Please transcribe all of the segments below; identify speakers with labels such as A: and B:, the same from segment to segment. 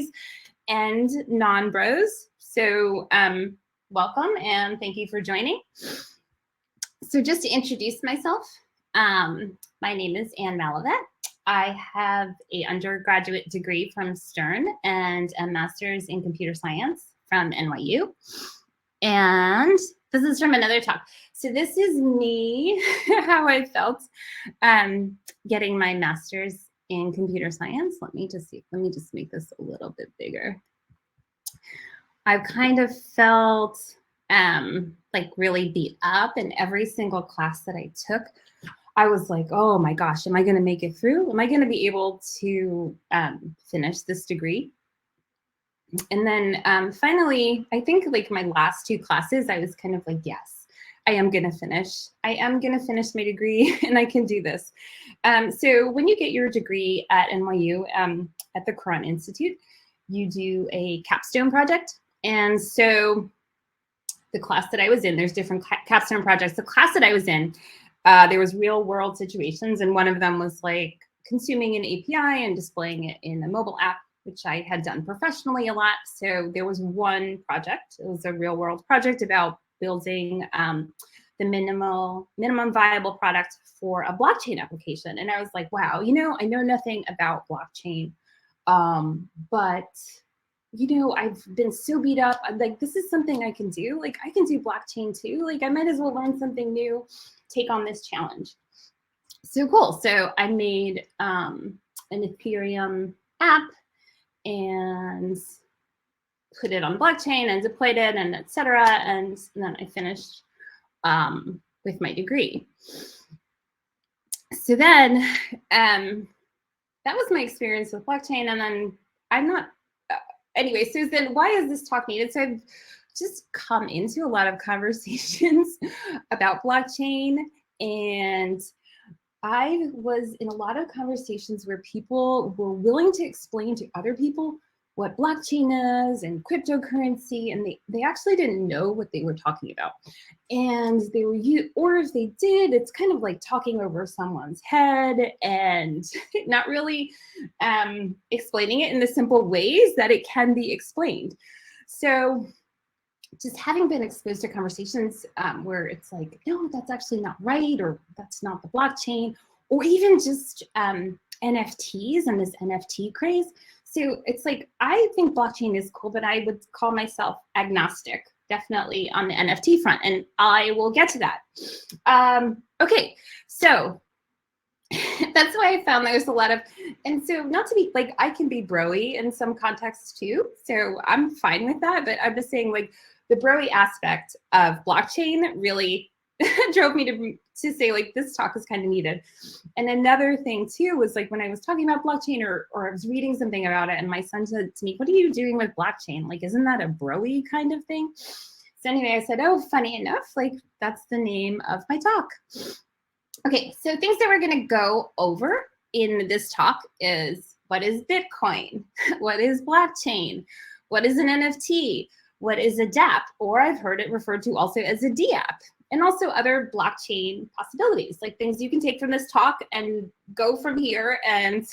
A: bros and non-bros. So welcome and thank you for joining. So just to introduce myself, my name is Malavet. I have an undergraduate degree from Stern and a master's in computer science from NYU. And this is from another talk. So this is me, how I felt getting my master's in computer science. Let me just make this a little bit bigger. I've kind of felt like really beat up in every single class that I took. I was like, oh my gosh, am I going to make it through? Am I going to be able to finish this degree? And then finally, I think like my last two classes, I was kind of like, yes, I am going to finish. I am going to finish my degree and I can do this. So when you get your degree at NYU, at the Quran Institute, you do a capstone project. And so the class that I was in, there's different capstone projects. The class that I was in, there was real world situations. And one of them was like consuming an API and displaying it in a mobile app, which I had done professionally a lot. So there was one project, it was a real world project about building the minimum viable product for a blockchain application. And I was like, wow, you know, I know nothing about blockchain, but you know, I've been so beat up. I'm like, this is something I can do. Like, I can do blockchain too. Like, I might as well learn something new, take on this challenge. So cool. So I made an Ethereum app and put it on blockchain and deployed it and et cetera. And then I finished with my degree. So then that was my experience with blockchain. And then I'm not, anyway, so then why is this talk needed? So I've just come into a lot of conversations about blockchain, and I was in a lot of conversations where people were willing to explain to other people what blockchain is and cryptocurrency, and they actually didn't know what they were talking about. And they were, or if they did, it's kind of like talking over someone's head and not really explaining it in the simple ways that it can be explained. So just having been exposed to conversations where it's like, no, that's actually not right, or that's not the blockchain, or even just NFTs and this NFT craze. So it's like, I think blockchain is cool, but I would call myself agnostic, definitely on the NFT front, and I will get to that. Okay, so that's why I found there's a lot of, and so not to be like, I can be bro-y in some contexts too, so I'm fine with that, but I'm just saying like the bro-y aspect of blockchain really drove me to say like, this talk is kind of needed. And another thing too was like when I was talking about blockchain or I was reading something about it and my son said to me, what are you doing with blockchain? Like, isn't that a bro-y kind of thing? So anyway, I said, oh, funny enough, like that's the name of my talk. Okay, so things that we're gonna go over in this talk is, what is Bitcoin? What is blockchain? What is an NFT? What is a dApp? Or I've heard it referred to also as a dApp. And also other blockchain possibilities, like things you can take from this talk and go from here and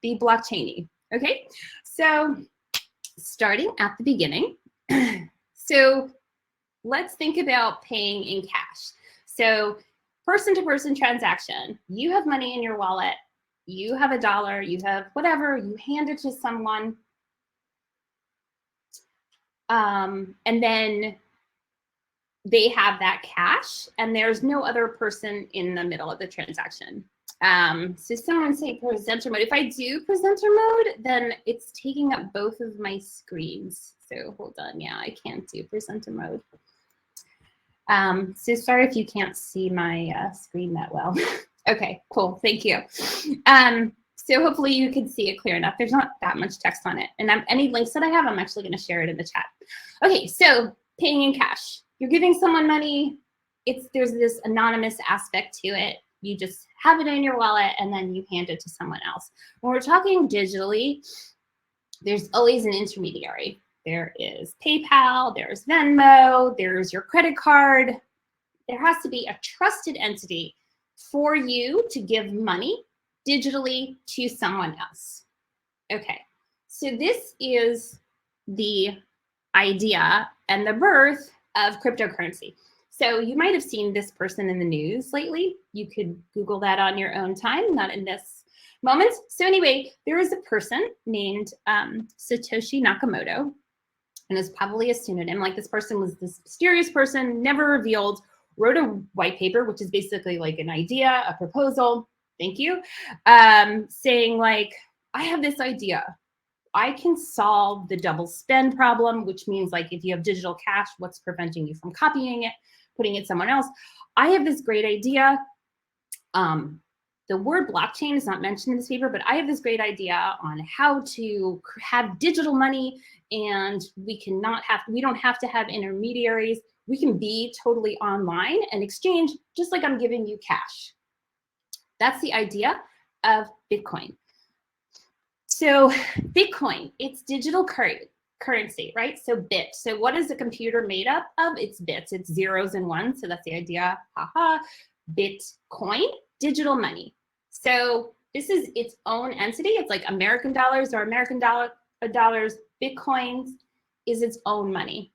A: be blockchainy, okay? So starting at the beginning, so let's think about paying in cash. So person-to-person transaction, you have money in your wallet, you have $1, you have whatever, you hand it to someone, and then they have that cash and there's no other person in the middle of the transaction. So someone say presenter mode. If I do presenter mode, then it's taking up both of my screens. So hold on, yeah, I can't do presenter mode. So sorry if you can't see my screen that well. Okay, cool, thank you. So hopefully you can see it clear enough. There's not that much text on it. And any links that I have, I'm actually gonna share it in the chat. Okay, so paying in cash. You're giving someone money, there's this anonymous aspect to it. You just have it in your wallet and then you hand it to someone else. When we're talking digitally, there's always an intermediary. There is PayPal, there's Venmo, there's your credit card. There has to be a trusted entity for you to give money digitally to someone else. Okay, So this is the idea and the birth of cryptocurrency. So you might have seen this person in the news lately. You could Google that on your own time, not in this moment. So anyway, there is a person named Satoshi Nakamoto, and it's probably a pseudonym. Like, this person was this mysterious person, never revealed, wrote a white paper, which is basically like an idea, a proposal, thank you, saying like, I have this idea. I can solve the double spend problem, which means like if you have digital cash, what's preventing you from copying it, putting it somewhere else? I have this great idea. The word blockchain is not mentioned in this paper, but I have this great idea on how to have digital money, and we don't have to have intermediaries. We can be totally online and exchange just like I'm giving you cash. That's the idea of Bitcoin. So Bitcoin, it's digital currency, right? So bit. So what is a computer made up of? It's bits. It's zeros and ones. So that's the idea. Haha. Bitcoin, digital money. So this is its own entity. It's like American dollars or American dollars. Bitcoin is its own money.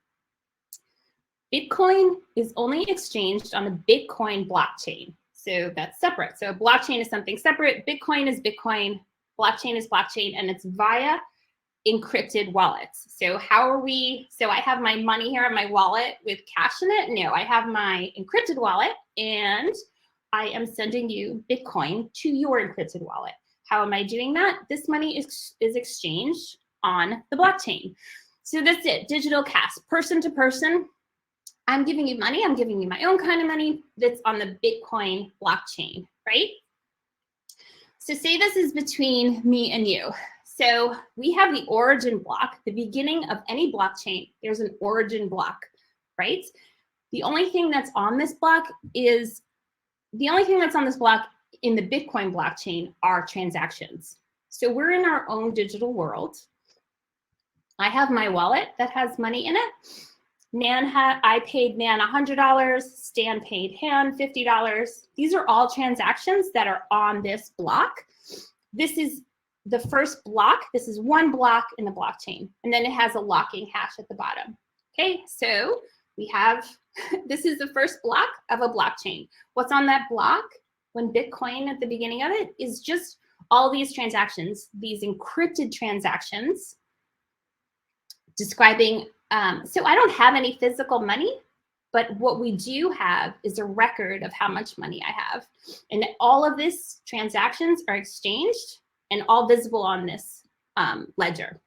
A: Bitcoin is only exchanged on the Bitcoin blockchain. So that's separate. So blockchain is something separate. Bitcoin is Bitcoin. Blockchain is blockchain, and it's via encrypted wallets. So how are we? So I have my money here in my wallet with cash in it. No, I have my encrypted wallet, and I am sending you Bitcoin to your encrypted wallet. How am I doing that? This money is exchanged on the blockchain. So that's it, digital cash, person to person. I'm giving you money. I'm giving you my own kind of money that's on the Bitcoin blockchain, right? So say this is between me and you. So we have the origin block, the beginning of any blockchain. There's an origin block, right? The only thing that's on this block in the Bitcoin blockchain are transactions. So we're in our own digital world. I have my wallet that has money in it. I paid Nan $100, Stan paid Han $50. These are all transactions that are on this block. This is the first block. This is one block in the blockchain, and then it has a locking hash at the bottom. Okay, so we have, this is the first block of a blockchain. What's on that block when Bitcoin at the beginning of it is just all these transactions, these encrypted transactions describing, so I don't have any physical money, but what we do have is a record of how much money I have. And all of these transactions are exchanged and all visible on this ledger.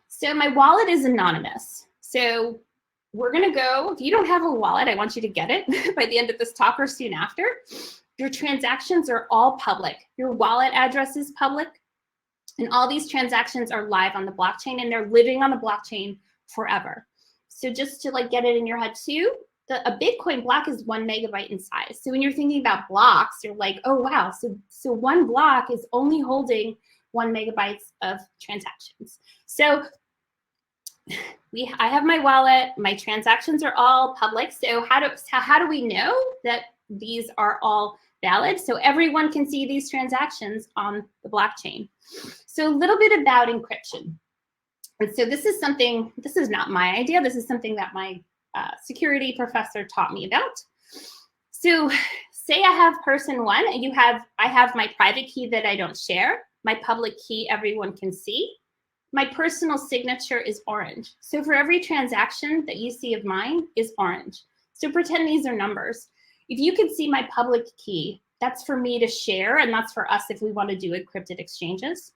A: So my wallet is anonymous. So we're gonna go, if you don't have a wallet, I want you to get it by the end of this talk or soon after. Your transactions are all public. Your wallet address is public. And all these transactions are live on the blockchain, and they're living on the blockchain forever. So just to like get it in your head too, a Bitcoin block is 1 megabyte in size. So when you're thinking about blocks, you're like, oh wow, so one block is only holding 1 megabyte of transactions. So I have my wallet, my transactions are all public. So how do we know that these are all valid? So everyone can see these transactions on the blockchain. So a little bit about encryption. And so this is not my idea. This is something that my security professor taught me about. So say I have person one, and I have my private key that I don't share, my public key everyone can see. My personal signature is orange. So for every transaction that you see of mine is orange. So pretend these are numbers. If you can see my public key, that's for me to share, and that's for us if we want to do encrypted exchanges.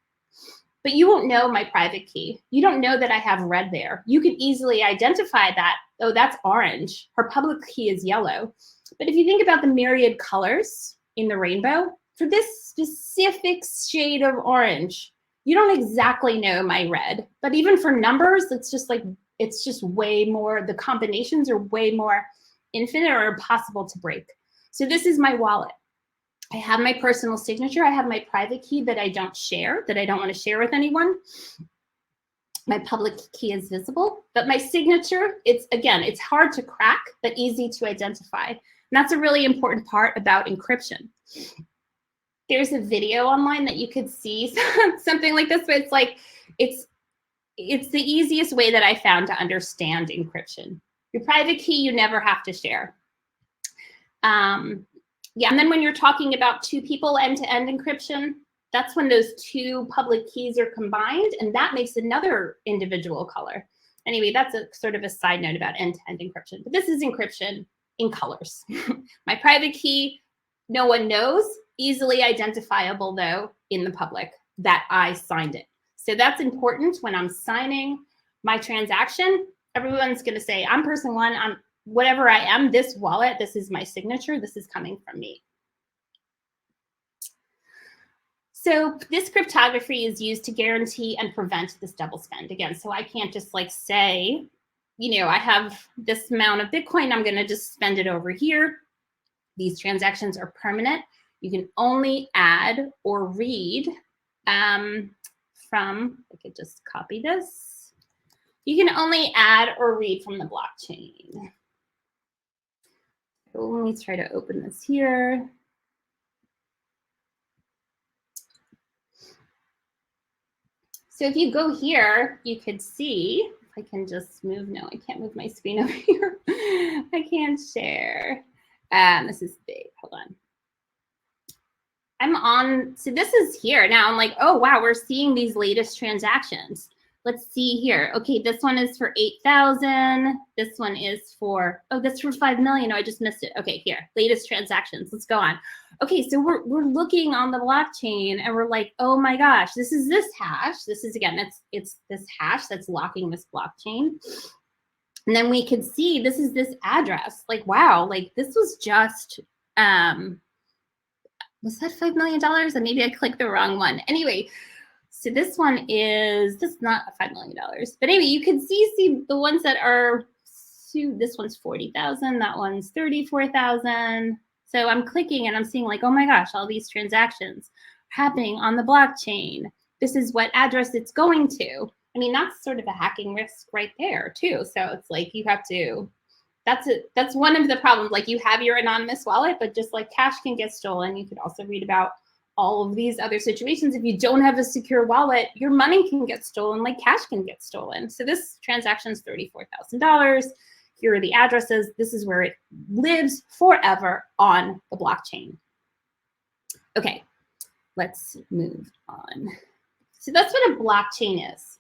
A: But you won't know my private key. You don't know that I have red there. You can easily identify that, oh, that's orange. Her public key is yellow. But if you think about the myriad colors in the rainbow, for this specific shade of orange, you don't exactly know my red. But even for numbers, it's just way more, the combinations are way more infinite or impossible to break. So this is my wallet. I have my personal signature. I have my private key that I don't share, that I don't want to share with anyone. My public key is visible, but my signature, it's hard to crack, but easy to identify. And that's a really important part about encryption. There's a video online that you could see something like this, but it's like, It's the easiest way that I found to understand encryption. Your private key, you never have to share. Yeah, and then when you're talking about two people end-to-end encryption, that's when those two public keys are combined, and that makes another individual color. Anyway, that's a sort of a side note about end-to-end encryption, but this is encryption in colors. My private key, no one knows, easily identifiable though in the public that I signed it. So that's important when I'm signing my transaction. Everyone's gonna say, I'm person one, I'm whatever I am, this wallet, this is my signature, this is coming from me. So this cryptography is used to guarantee and prevent this double spend again. So I can't just like say, you know, I have this amount of Bitcoin, I'm gonna just spend it over here. These transactions are permanent. You can only add or read from, I could just copy this. You can only add or read from the blockchain. So let me try to open this here. So if you go here, you could see, if I can just move, no, I can't move my screen over here. I can't share. This is big, hold on. I'm on, so this is here. Now I'm like, oh, wow, we're seeing these latest transactions. Let's see here. Okay, this one is for 8,000. This one is for, oh, that's for 5 million. Oh, I just missed it. Okay, here, latest transactions. Let's go on. Okay, so we're looking on the blockchain and we're like, oh my gosh, this is this hash. This is, again, it's this hash that's locking this blockchain. And then we could see this is this address. Like, wow, like this was just, was that $5 million? And maybe I clicked the wrong one. Anyway, so this one is, this is not $5 million. But anyway, you can see the ones that are, this one's 40,000, that one's 34,000. So I'm clicking and I'm seeing like, oh my gosh, all these transactions happening on the blockchain. This is what address it's going to. I mean, that's sort of a hacking risk right there too. So it's like you have to, that's one of the problems. Like you have your anonymous wallet, but just like cash can get stolen. You could also read about all of these other situations. If you don't have a secure wallet, your money can get stolen, like cash can get stolen. So this transaction is $34,000. Here are the addresses. This is where it lives forever on the blockchain. Okay, let's move on. So that's what a blockchain is.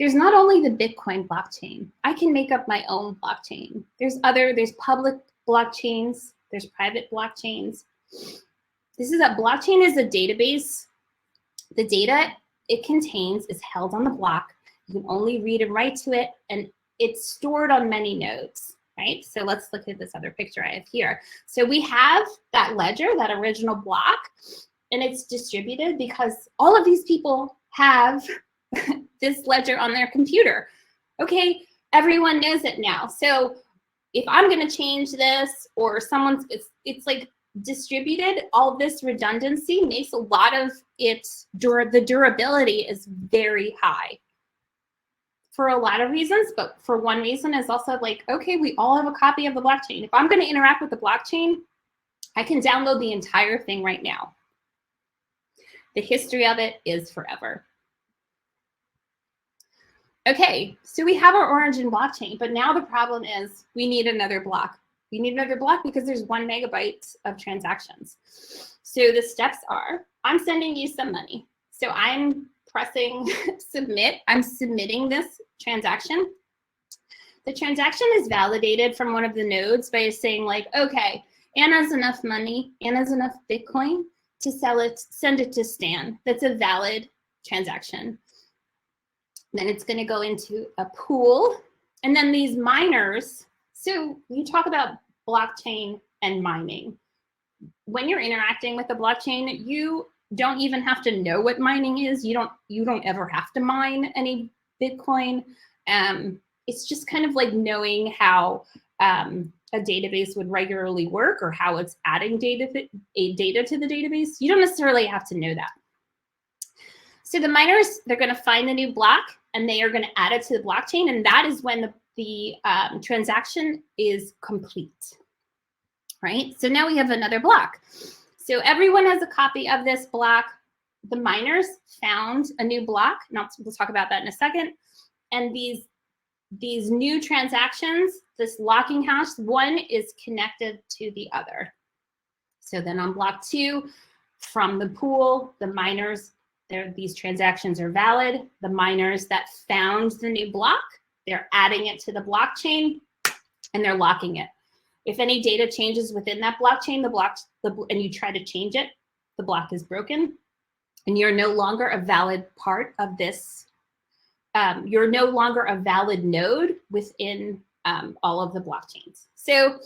A: There's not only the Bitcoin blockchain. I can make up my own blockchain. There's public blockchains. There's private blockchains. This is a blockchain is a database. The data it contains is held on the block. You can only read and write to it, and it's stored on many nodes, right? So let's look at this other picture I have here. So we have that ledger, that original block, and it's distributed because all of these people have this ledger on their computer. Okay, everyone knows it now. So if I'm gonna change this or someone's, it's like distributed, all this redundancy makes a lot of its, the durability is very high for a lot of reasons, but for one reason is also like, okay, we all have a copy of the blockchain. If I'm gonna interact with the blockchain, I can download the entire thing right now. The history of it is forever. Okay, so we have our origin blockchain, but now the problem is we need another block. We need another block because there's 1 megabyte of transactions. So the steps are, I'm sending you some money. So I'm pressing submit. I'm submitting this transaction. The transaction is validated from one of the nodes by saying like, okay, Anna's enough money, Anna's enough Bitcoin to sell it, send it to Stan. That's a valid transaction. Then it's going to go into a pool. And then these miners, so you talk about blockchain and mining. When you're interacting with the blockchain, you don't even have to know what mining is. You don't ever have to mine any Bitcoin. It's just kind of like knowing how a database would regularly work or how it's adding data to the database. You don't necessarily have to know that. So the miners, they're going to find the new block and they are going to add it to the blockchain, and that is when the transaction is complete, right? So now we have another block. So everyone has a copy of this block. the miners found a new block. We'll talk about that in a second. And these new transactions, this locking hash, one is connected to the other. So then on block 2, from the pool, the miners, these transactions are valid. The miners that found the new block, they're adding it to the blockchain and they're locking it. If any data changes within that blockchain, and you try to change it, the block is broken and you're no longer a valid part of this. You're no longer a valid node within all of the blockchains. So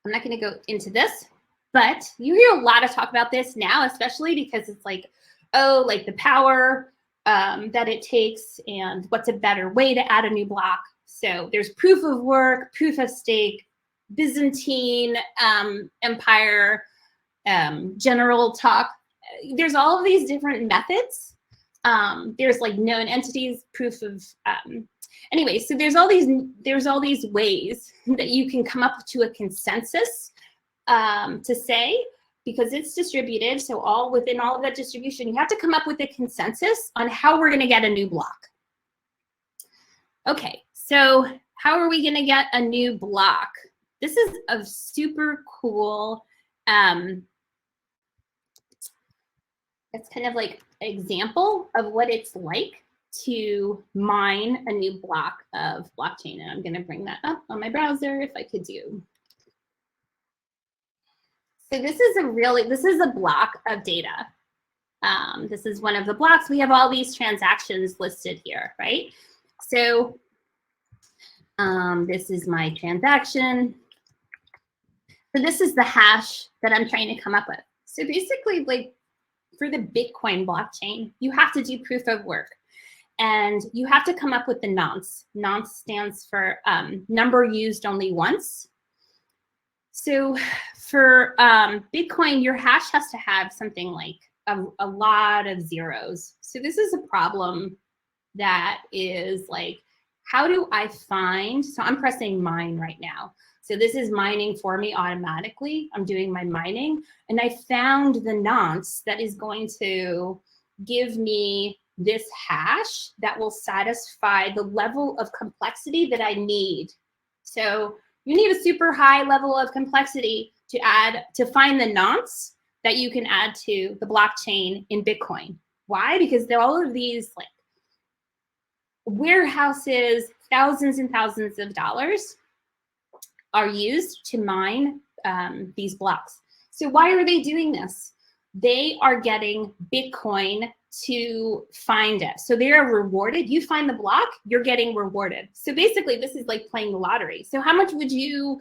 A: I'm not going to go into this, but you hear a lot of talk about this now, especially because it's like, oh, like the power that it takes and what's a better way to add a new block. So there's proof of work, proof of stake, Byzantine Empire, general talk. There's all of these different methods. There's like known entities, proof of, anyway, so there's all these ways that you can come up to a consensus to say, because it's distributed, so within all of that distribution, you have to come up with a consensus on how we're going to get a new block. Okay, so how are we going to get a new block? This is a super cool, it's kind of like an example of what it's like to mine a new block of blockchain. And I'm going to bring that up on my browser if I could do. So this is a block of data. This is one of the blocks. We have all these transactions listed here, right? So this is my transaction. So this is the hash that I'm trying to come up with. So basically, like for the Bitcoin blockchain, you have to do proof of work. And you have to come up with the nonce. Nonce stands for number used only once. So for Bitcoin, your hash has to have something like a lot of zeros. So this is a problem that is like, how do I find, so I'm pressing mine right now. So this is mining for me automatically. I'm doing my mining and I found the nonce that is going to give me this hash that will satisfy the level of complexity that I need. So you need a super high level of complexity to find the nonce that you can add to the blockchain in Bitcoin. Why? Because all of these like warehouses, thousands and thousands of dollars are used to mine these blocks. So why are they doing this? They are getting Bitcoin to find it. So they are rewarded. You find the block, you're getting rewarded. So basically this is like playing the lottery. So how much would you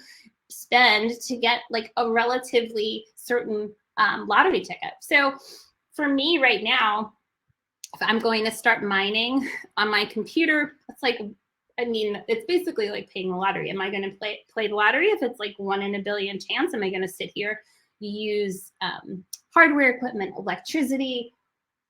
A: spend to get like a relatively certain lottery ticket? So for me right now, if I'm going to start mining on my computer, it's like, I mean, it's basically like playing the lottery. Am I going to play the lottery? If it's like 1 in a billion chance, am I going to sit here, use hardware equipment, electricity,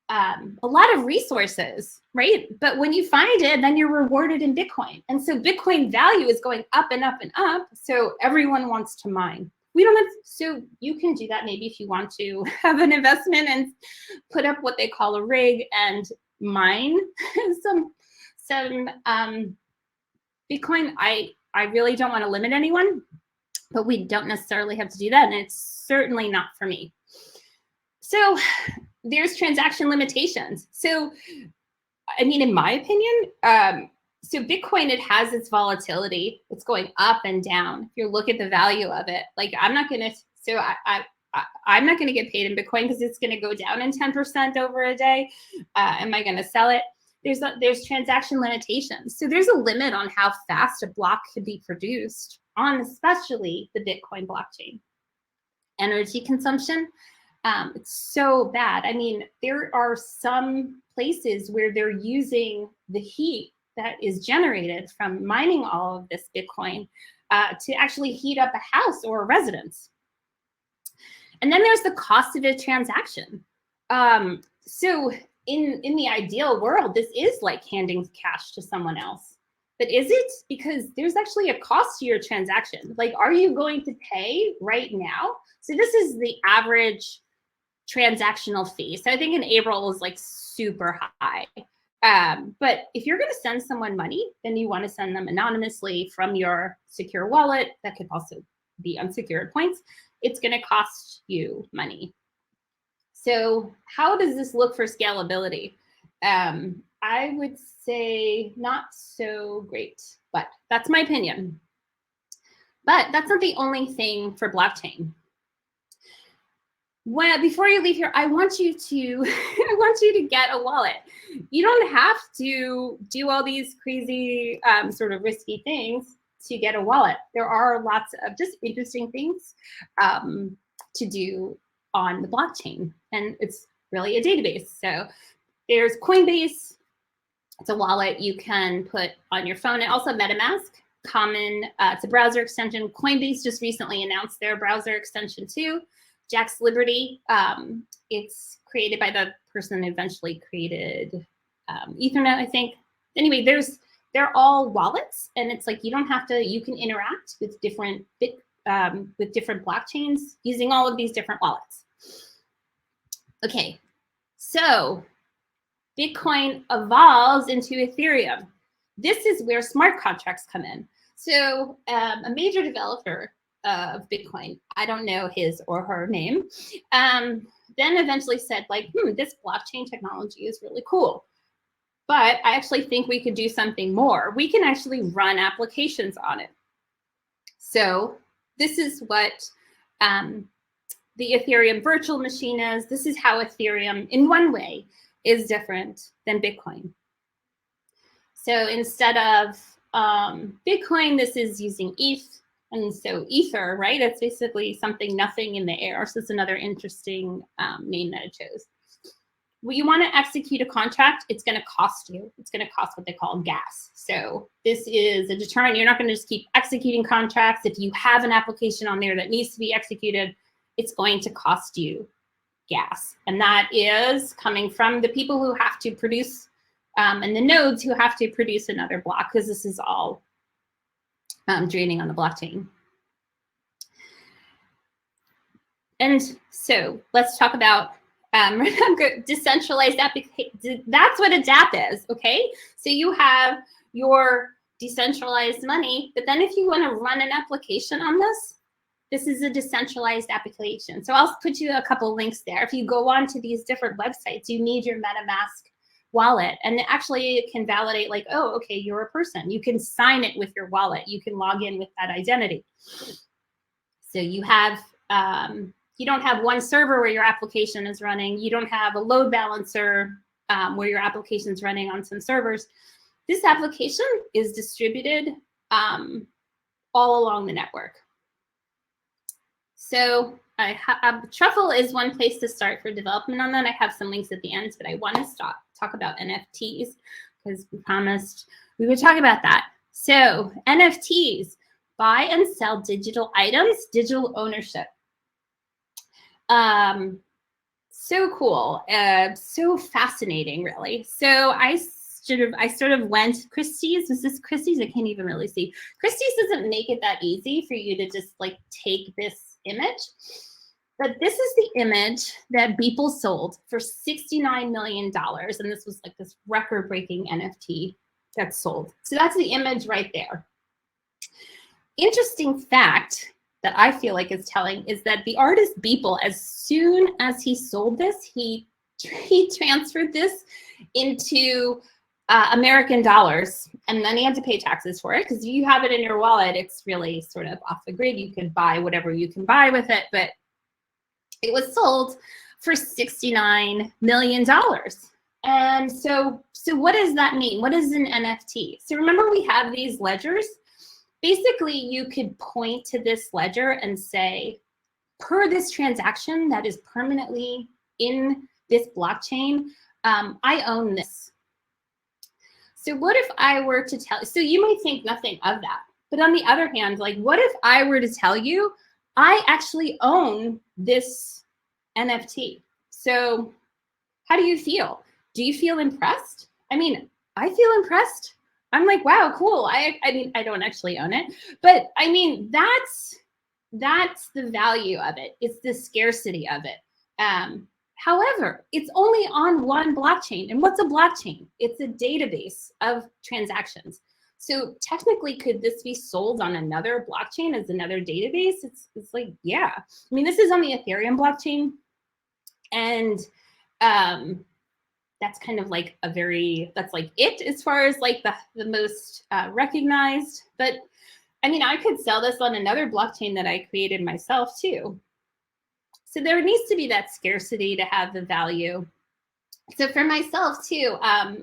A: a lot of resources, right? But when you find it, then you're rewarded in Bitcoin. And so Bitcoin value is going up and up and up. So everyone wants to mine. We don't have, so you can do that maybe if you want to have an investment and put up what they call a rig and mine some Bitcoin. I really don't want to limit anyone, but we don't necessarily have to do that. And it's certainly not for me. So there's transaction limitations. So, I mean, in my opinion, so Bitcoin, it has its volatility. It's going up and down. If you look at the value of it, like I'm not going to, so I'm not going to get paid in Bitcoin because it's going to go down in 10% over a day. Am I going to sell it? There's transaction limitations. So there's a limit on how fast a block could be produced on especially the Bitcoin blockchain. Energy consumption. It's so bad. I mean, there are some places where they're using the heat that is generated from mining all of this Bitcoin to actually heat up a house or a residence. And then there's the cost of a transaction. So in the ideal world, this is like handing cash to someone else. But is it? Because there's actually a cost to your transaction. Like, are you going to pay right now? So this is the average transactional fee. So I think in April is like super high. But if you're going to send someone money, then you want to send them anonymously from your secure wallet. That could also be unsecured points. It's going to cost you money. So how does this look for scalability? I would say not so great, but that's my opinion. But that's not the only thing for blockchain. Well, before you leave here, I want you to I want you to get a wallet. You don't have to do all these crazy sort of risky things to get a wallet. There are lots of just interesting things to do on the blockchain, and it's really a database. So there's Coinbase. It's a wallet you can put on your phone, and also MetaMask. It's a browser extension. Coinbase just recently announced their browser extension too. Jack's Liberty, it's created by the person who eventually created Ethernet, I think. Anyway, they're all wallets, and it's like you don't have to. You can interact with different blockchains using all of these different wallets. Okay, so Bitcoin evolves into Ethereum. This is where smart contracts come in. So a major developer of Bitcoin, I don't know his or her name, then eventually said like, this blockchain technology is really cool, but I actually think we could do something more. We can actually run applications on it. So this is what the Ethereum virtual machine is. This is how Ethereum, in one way, is different than Bitcoin. So instead of Bitcoin, this is using ETH. And so Ether, right? It's basically something nothing in the air. So it's another interesting name that it chose. When you want to execute a contract, it's going to cost you. It's going to cost what they call gas. So this is a deterrent. You're not going to just keep executing contracts. If you have an application on there that needs to be executed, it's going to cost you gas. And that is coming from the people who have to produce and the nodes who have to produce another block, because this is all draining on the blockchain. And so let's talk about decentralized application. That's what a DApp is, okay? So you have your decentralized money, but then if you want to run an application on this is a decentralized application. So I'll put you a couple links there. If you go on to these different websites, you need your MetaMask wallet, and actually it can validate like, oh, okay, you're a person. You can sign it with your wallet. You can log in with that identity. So you have, you don't have one server where your application is running. You don't have a load balancer where your application is running on some servers. This application is distributed all along the network. So Truffle is one place to start for development on that. I have some links at the end, but I want to talk about NFTs because we promised we would talk about that. So NFTs, buy and sell digital items, digital ownership. So cool, so fascinating, really. So I sort of went, Christie's, was this Christie's? I can't even really see. Christie's doesn't make it that easy for you to just like take this image. But this is the image that Beeple sold for $69 million. And this was like this record-breaking NFT that sold. So that's the image right there. Interesting fact that I feel like is telling is that the artist Beeple, as soon as he sold this, he transferred this into American dollars, and then he had to pay taxes for it, because if you have it in your wallet, it's really sort of off the grid. You can buy whatever you can buy with it, but it was sold for $69 million. And so what does that mean? What is an NFT? So remember, we have these ledgers. Basically, you could point to this ledger and say, per this transaction that is permanently in this blockchain, I own this. So what if I were to tell, so you might think nothing of that, but on the other hand, like, what if I were to tell you, I actually own this NFT? So how do you feel? Do you feel impressed? I mean, I feel impressed. I'm like, wow, cool. I mean, I don't actually own it, but I mean, that's the value of it. It's the scarcity of it. However, it's only on one blockchain. And what's a blockchain? It's a database of transactions. So technically, could this be sold on another blockchain as another database? It's like, yeah. I mean, this is on the Ethereum blockchain. And that's kind of like that's like it as far as like the most recognized. But I mean, I could sell this on another blockchain that I created myself too. So there needs to be that scarcity to have the value. So for myself too, I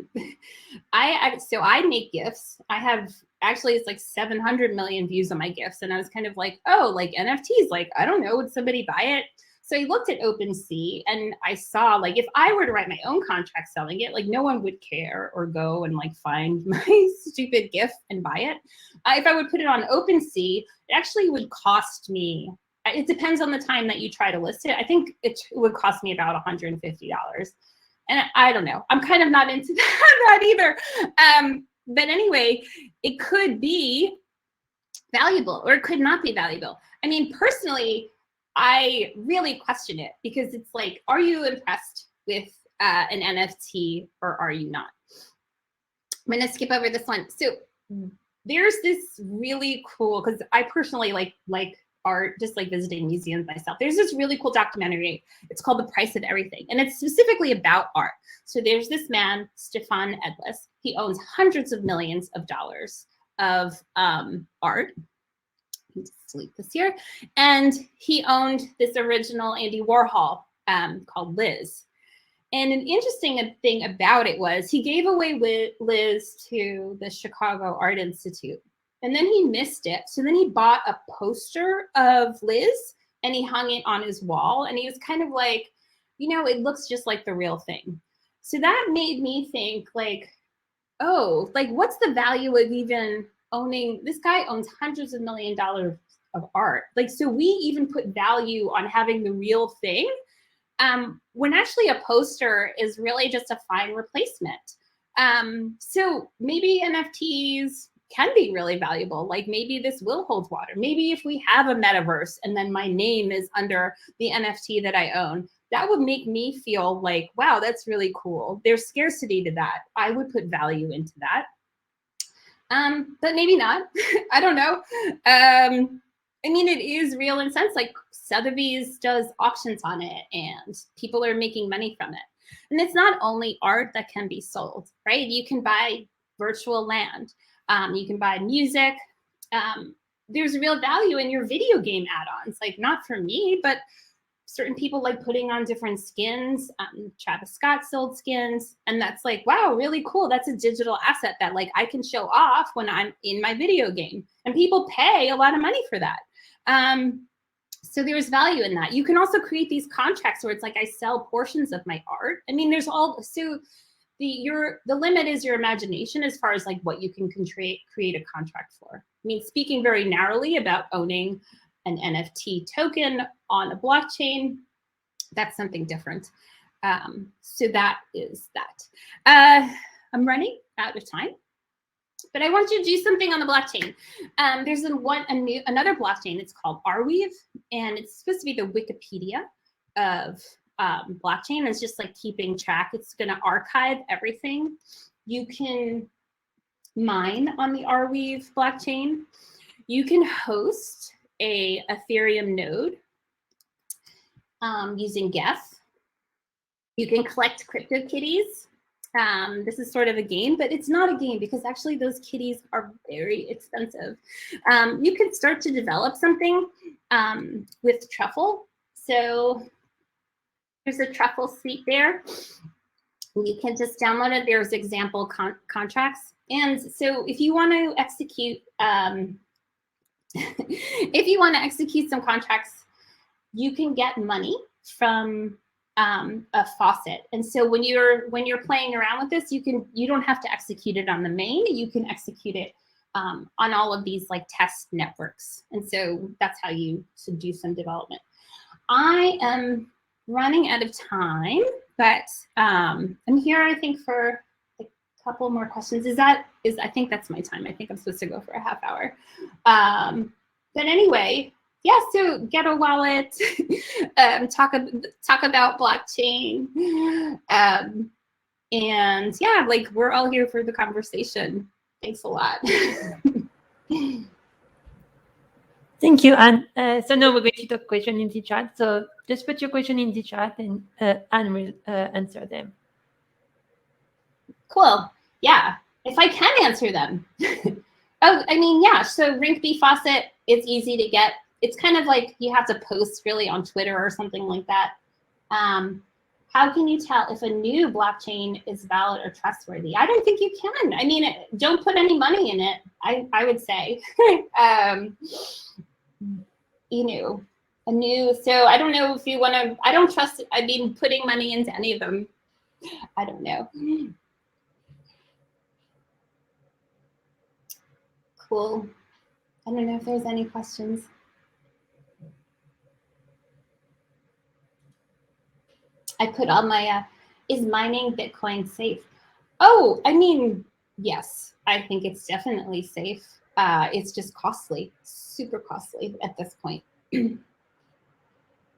A: make GIFs. I have actually, it's like 700 million views on my GIFs. And I was kind of like, oh, like NFTs, like, I don't know, would somebody buy it? So I looked at OpenSea and I saw like, if I were to write my own contract selling it, like no one would care or go and like find my stupid GIF and buy it. If I would put it on OpenSea, it actually would cost me, it depends on the time that you try to list it. I think it would cost me about $150. And I don't know, I'm kind of not into that either. But anyway, it could be valuable or it could not be valuable. I mean, personally, I really question it because it's like, are you impressed with an NFT or are you not? I'm gonna skip over this one. So there's this really cool, because I personally like art, just like visiting museums myself. There's this really cool documentary. It's called The Price of Everything. And it's specifically about art. So there's this man, Stefan Edlis. He owns hundreds of millions of dollars of art. Delete this here. And he owned this original Andy Warhol called Liz. And an interesting thing about it was he gave away Liz to the Chicago Art Institute. And then he missed it. So then he bought a poster of Liz and he hung it on his wall. And he was kind of like, you know, it looks just like the real thing. So that made me think like, oh, like what's the value of even owning, this guy owns hundreds of millions of dollars of art. Like, so we even put value on having the real thing when actually a poster is really just a fine replacement. So maybe NFTs can be really valuable. Like maybe this will hold water. Maybe if we have a metaverse and then my name is under the NFT that I own, that would make me feel like, wow, that's really cool. There's scarcity to that. I would put value into that. But maybe not. I don't know. I mean, it is real in a sense, like Sotheby's does auctions on it and people are making money from it. And it's not only art that can be sold, right? You can buy virtual land. You can buy music. There's real value in your video game add-ons, like not for me, but certain people like putting on different skins. Travis Scott sold skins, and that's like, wow, really cool. That's a digital asset that like I can show off when I'm in my video game, and people pay a lot of money for that. So there's value in that. You can also create these contracts where it's like I sell portions of my art. I mean, there's all, so the limit is your imagination as far as like what you can create a contract for. I mean, speaking very narrowly about owning an NFT token on a blockchain, that's something different. So that is that. I'm running out of time, but I want you to do something on the blockchain. There's another blockchain. It's called Rweave, and it's supposed to be the Wikipedia of blockchain. It's just like keeping track. It's going to archive everything. You can mine on the Rweave blockchain. You can host a Ethereum node using Geth. You can collect crypto kitties. This is sort of a game, but it's not a game because actually those kitties are very expensive. You can start to develop something with Truffle. So there's a Truffle suite there. You can just download it. There's example contracts. And so if you want to execute, some contracts, you can get money from a faucet. And so when you're playing around with this, you don't have to execute it on the main. You can execute it on all of these like test networks. And so that's how you should do some development. I am running out of time, but I'm here, I think, for a couple more questions. I think that's my time. I think I'm supposed to go for a half hour. But anyway, yeah, so get a wallet, talk about blockchain. And yeah, like we're all here for the conversation. Thanks a lot.
B: Thank you, Anne. So now we're going to talk question in the chat. So just put your question in the chat and Anne will answer them.
A: Cool. Yeah, if I can answer them. Oh, I mean, yeah, so Rinkeby faucet, it's easy to get. It's kind of like you have to post really on Twitter or something like that. How can you tell if a new blockchain is valid or trustworthy? I don't think you can. I mean, don't put any money in it, I would say. You know, a new, so I don't know if you want to, I don't trust, I mean, putting money into any of them. I don't know. Cool. I don't know if there's any questions. I put all my, is mining Bitcoin safe? Oh, I mean, yes, I think it's definitely safe. It's just costly, super costly at this point.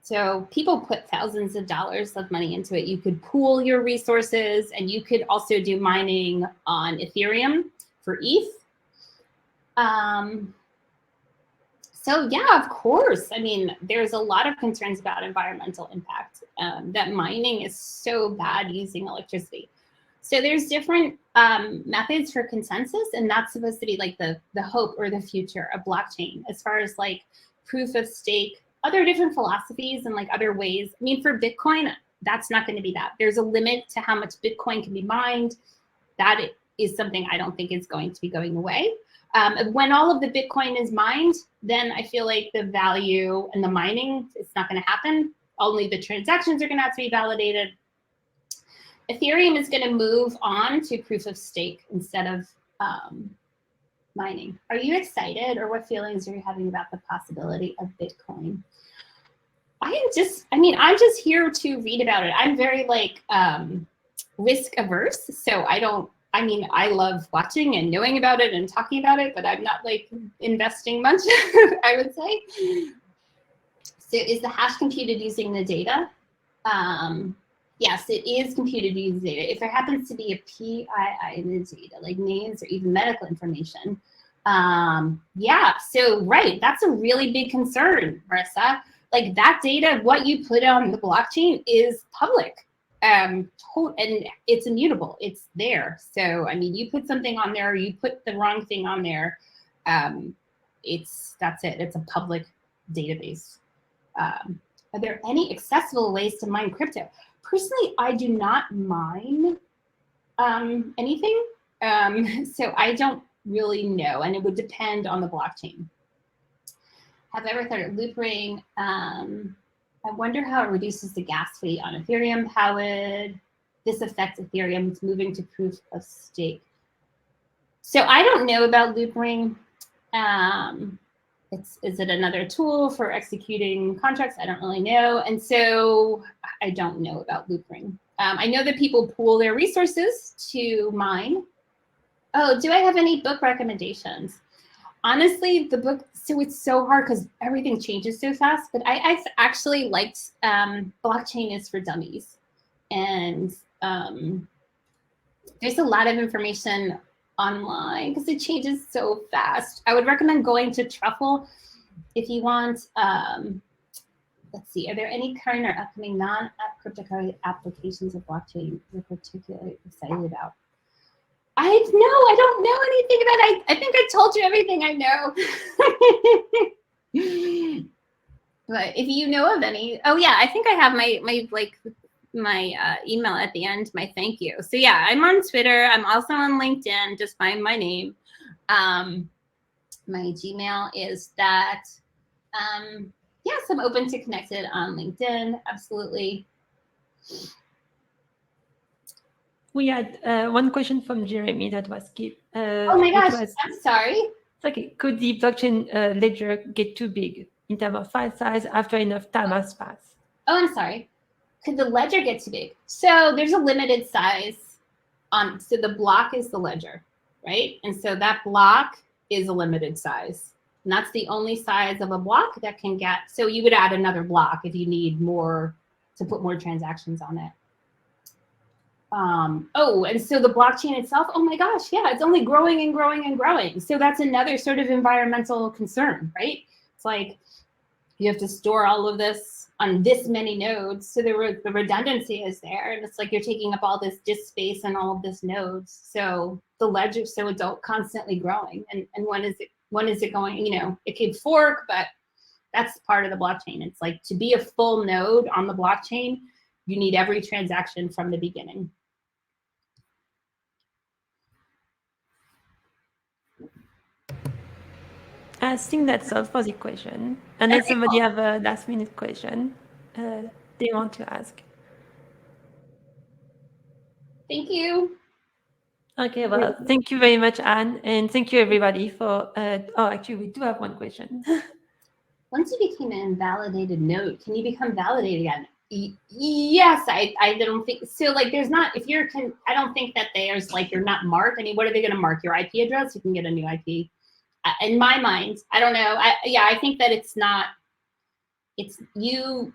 A: So people put thousands of dollars of money into it. You could pool your resources, and you could also do mining on Ethereum for ETH. So yeah, of course. I mean, there's a lot of concerns about environmental impact, that mining is so bad using electricity. So there's different methods for consensus, and that's supposed to be like the hope or the future of blockchain as far as like proof of stake, other different philosophies and like other ways. I mean, for Bitcoin, that's not going to be that. There's a limit to how much Bitcoin can be mined. That is something I don't think is going to be going away. When all of the Bitcoin is mined, then I feel like the value and the mining, it's not going to happen. Only the transactions are going to have to be validated. Ethereum is going to move on to proof of stake instead of mining. Are you excited, or what feelings are you having about the possibility of Bitcoin? I'm just here to read about it. I'm very like risk averse, so I love watching and knowing about it and talking about it, but I'm not like investing much, I would say. So is the hash computed using the data? Yes, it is computed using data. If there happens to be a PII in the data, like names or even medical information, yeah, so right, that's a really big concern, Marissa. Like that data, what you put on the blockchain is public. And it's immutable, it's there. So I mean, you put something on there, you put the wrong thing on there, that's it, it's a public database. Are there any accessible ways to mine crypto? Personally, I do not mine anything, so I don't really know, and it would depend on the blockchain. Have I ever thought of loop ring? I wonder how it reduces the gas fee on Ethereum. How would this affect Ethereum's moving to proof of stake? So I don't know about loop ring. Is it another tool for executing contracts? I don't really know. And so I don't know about loop ring. I know that people pool their resources to mine. Oh, do I have any book recommendations? Honestly, the book, so it's so hard because everything changes so fast, but I've actually liked Blockchain is for Dummies. And there's a lot of information online because it changes so fast. I would recommend going to Truffle if you want. Let's see, are there any current or upcoming non-cryptocurrency applications of blockchain you're particularly excited about? I don't know anything about it. I think I told you everything I know. But if you know of any, oh yeah, I think I have my email at the end, my thank you. So yeah, I'm on Twitter. I'm also on LinkedIn. Just find my name. My Gmail is that. Yes, I'm open to connected on LinkedIn. Absolutely.
B: We had one question from Jeremy that was skipped.
A: Oh my gosh, I'm sorry.
B: It's okay. Could the blockchain ledger get too big in terms of file size after enough time has passed?
A: Oh, I'm sorry. Could the ledger get too big? So there's a limited size on, so the block is the ledger, right? And so that block is a limited size. And that's the only size of a block that can get, so you would add another block if you need more, to put more transactions on it. Oh, and so the blockchain itself, oh my gosh, yeah, it's only growing and growing and growing. So that's another sort of environmental concern, right? It's like you have to store all of this on this many nodes. So the redundancy is there. And it's like you're taking up all this disk space and all of this nodes. So the ledger, so it's constantly growing. And when is it going, you know, it could fork, but that's part of the blockchain. It's like to be a full node on the blockchain, you need every transaction from the beginning.
B: I think that's all for the question. Unless somebody have a last minute question they want to ask.
A: Thank you.
B: Okay, well, thank you very much, Anne, and thank you everybody for, oh, actually, we do have one question.
A: Once you became an invalidated node, can you become validated again? Yes, I don't think, so like there's not, if you're, I don't think that there's like, you're not marked. I mean, what are they gonna mark? Your IP address? You can get a new IP. In my mind, I don't know. I think that it's not, it's, you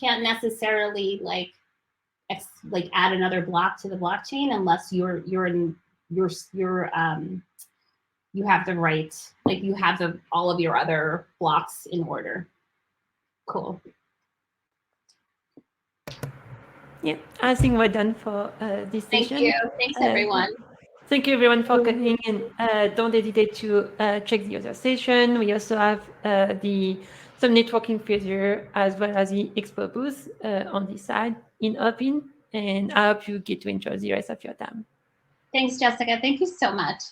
A: can't necessarily like add another block to the blockchain unless you have the right, like you have all of your other blocks in order. Cool.
B: Yeah, I think we're done for this session.
A: Thank you. Thanks, everyone.
B: Thank you, everyone, for coming, and don't hesitate to check the other session. We also have some networking feature as well as the expo booth on this side in Open, and I hope you get to enjoy the rest of your time.
A: Thanks, Jessica. Thank you so much.